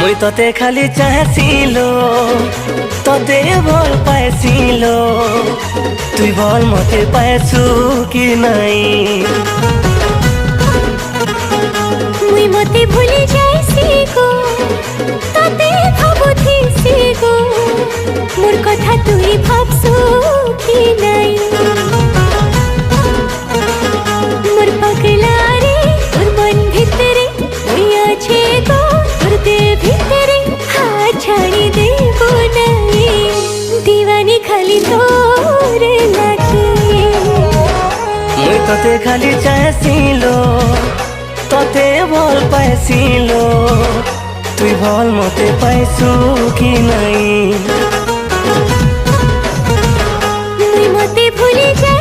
मुई तते खाली चाहसिलो तते भल पाइसिलो तुई भल मते पाइछु कि नाई मुई मते भूली जाइसी गो तते भाबुथिसी गो मोर कथा तुई भाबसु कि नाई मोर पगला रे मोर मन भितरे मुई आछे गो तोर दे भितरे हाथ छाड़ी देबो नाई दीवानी खाली तोर लागे मुई तते खाली चाहसिलो तते भल पाइसिलो तुई भल मते पाइछु कि नाई मुई मते भूली जा